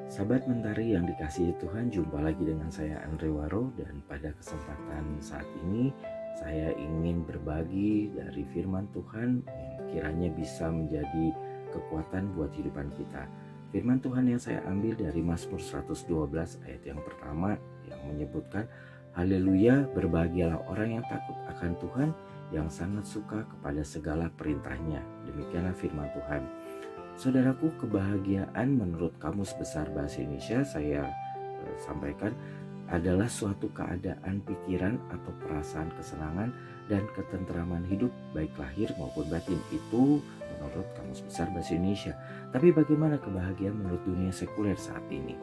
Sahabat Mentari yang dikasihi Tuhan, jumpa lagi dengan saya Andre Waro, dan pada kesempatan saat ini saya ingin berbagi dari firman Tuhan yang kiranya bisa menjadi kekuatan buat kehidupan kita. Firman Tuhan yang saya ambil dari Mazmur 112 ayat yang pertama yang menyebutkan, Haleluya, berbahagialah orang yang takut akan Tuhan, yang sangat suka kepada segala perintahnya. Demikianlah firman Tuhan. Saudaraku, kebahagiaan menurut Kamus Besar Bahasa Indonesia saya sampaikan adalah suatu keadaan pikiran atau perasaan kesenangan dan ketentraman hidup baik lahir maupun batin. Itu menurut Kamus Besar Bahasa Indonesia. Tapi bagaimana kebahagiaan menurut dunia sekuler saat ini?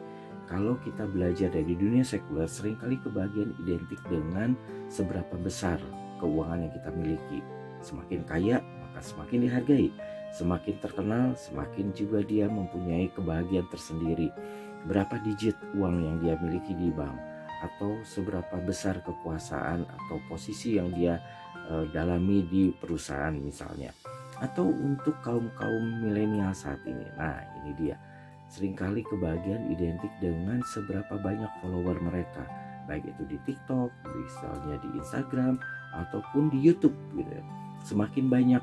Kalau kita belajar dari dunia sekuler, seringkali kebahagiaan identik dengan seberapa besar keuangan yang kita miliki. Semakin kaya, maka semakin dihargai. Semakin terkenal, semakin juga dia mempunyai kebahagiaan tersendiri. Berapa digit uang yang dia miliki di bank, atau seberapa besar kekuasaan atau posisi yang dia dalami di perusahaan misalnya. Atau untuk kaum milenial saat ini, nah ini dia, seringkali kebahagiaan identik dengan seberapa banyak follower mereka, baik itu di TikTok, misalnya di Instagram, ataupun di YouTube gitu ya. Semakin banyak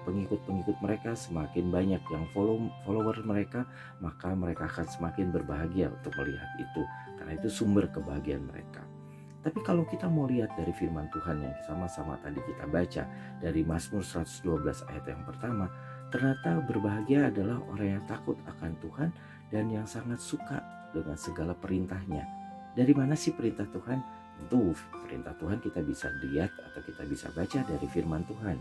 pengikut-pengikut mereka, semakin banyak yang follower mereka, maka mereka akan semakin berbahagia untuk melihat itu, karena itu sumber kebahagiaan mereka. Tapi kalau kita mau lihat dari firman Tuhan yang sama-sama tadi kita baca dari Mazmur 112 ayat yang pertama, ternyata berbahagia adalah orang yang takut akan Tuhan dan yang sangat suka dengan segala perintahnya. Dari mana sih perintah Tuhan? Tentu perintah Tuhan kita bisa lihat atau kita bisa baca dari firman Tuhan.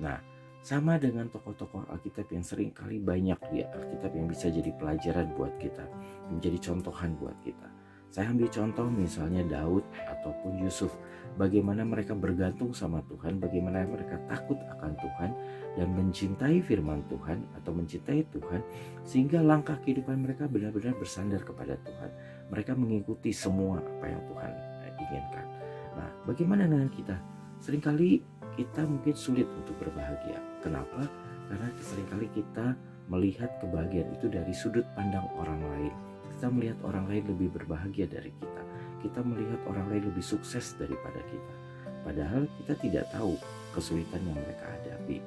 Nah, sama dengan tokoh-tokoh Alkitab yang sering kali banyak di Alkitab yang bisa jadi pelajaran buat kita, menjadi contohan buat kita. Saya ambil contoh misalnya Daud ataupun Yusuf. Bagaimana mereka bergantung sama Tuhan, bagaimana mereka takut akan Tuhan dan mencintai firman Tuhan atau mencintai Tuhan, sehingga langkah kehidupan mereka benar-benar bersandar kepada Tuhan. Mereka mengikuti semua apa yang Tuhan inginkan. Nah, bagaimana dengan kita? Seringkali kita mungkin sulit untuk berbahagia. Kenapa? Karena seringkali kita melihat kebahagiaan itu dari sudut pandang orang lain. Kita melihat orang lain lebih berbahagia dari kita. Kita melihat orang lain lebih sukses daripada kita. Padahal kita tidak tahu kesulitan yang mereka hadapi.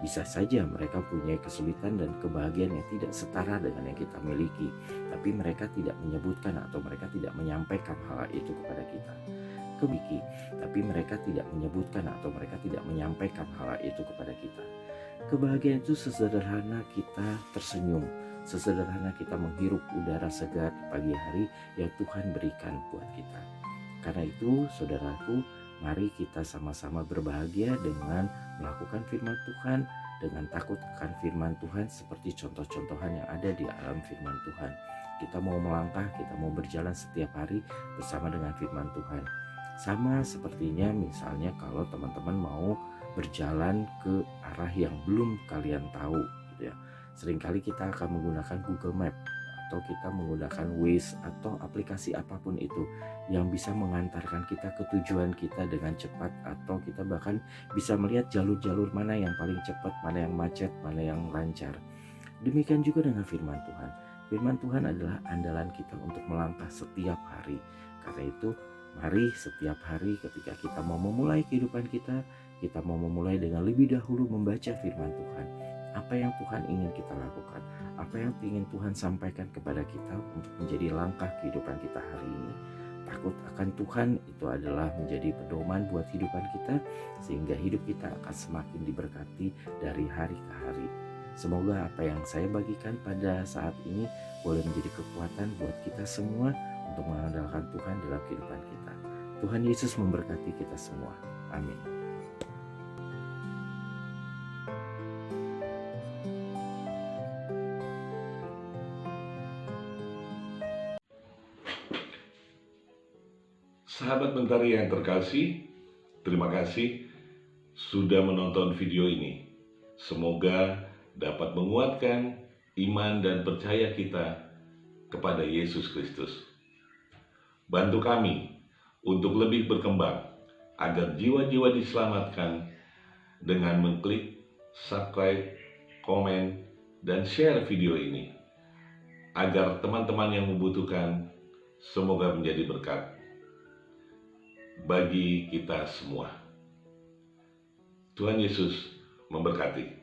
Bisa saja mereka punya kesulitan dan kebahagiaan yang tidak setara dengan yang kita miliki, tapi mereka tidak menyebutkan atau mereka tidak menyampaikan hal itu kepada kita. Tapi mereka tidak menyebutkan atau mereka tidak menyampaikan hal itu kepada kita. Kebahagiaan itu sesederhana kita tersenyum, sesederhana kita menghirup udara segar di pagi hari yang Tuhan berikan buat kita. Karena itu, saudaraku, mari kita sama-sama berbahagia dengan melakukan firman Tuhan, dengan takut akan firman Tuhan seperti contoh-contohan yang ada di alam firman Tuhan. Kita mau melangkah, kita mau berjalan setiap hari bersama dengan firman Tuhan. Sama sepertinya misalnya kalau teman-teman mau berjalan ke arah yang belum kalian tahu gitu ya. Seringkali kita akan menggunakan Google Map atau kita menggunakan Waze atau aplikasi apapun itu yang bisa mengantarkan kita ke tujuan kita dengan cepat, atau kita bahkan bisa melihat jalur-jalur mana yang paling cepat, mana yang macet, mana yang lancar. Demikian juga dengan firman Tuhan. Firman Tuhan adalah andalan kita untuk melangkah setiap hari. Karena itu, mari setiap hari ketika kita mau memulai kehidupan kita mau memulai dengan lebih dahulu membaca firman Tuhan. Apa yang Tuhan ingin kita lakukan, apa yang ingin Tuhan sampaikan kepada kita untuk menjadi langkah kehidupan kita hari ini. Takut akan Tuhan itu adalah menjadi pedoman buat kehidupan kita, sehingga hidup kita akan semakin diberkati dari hari ke hari. Semoga apa yang saya bagikan pada saat ini boleh menjadi kekuatan buat kita semua untuk mengandalkan Tuhan dalam kehidupan kita. Tuhan Yesus memberkati kita semua. Amin. Sahabat Mentari yang terkasih, terima kasih sudah menonton video ini. Semoga dapat menguatkan iman dan percaya kita kepada Yesus Kristus. Bantu kami untuk lebih berkembang agar jiwa-jiwa diselamatkan dengan mengklik subscribe, komen, dan share video ini. agar teman-teman yang membutuhkan semoga menjadi berkat bagi kita semua. Tuhan Yesus memberkati.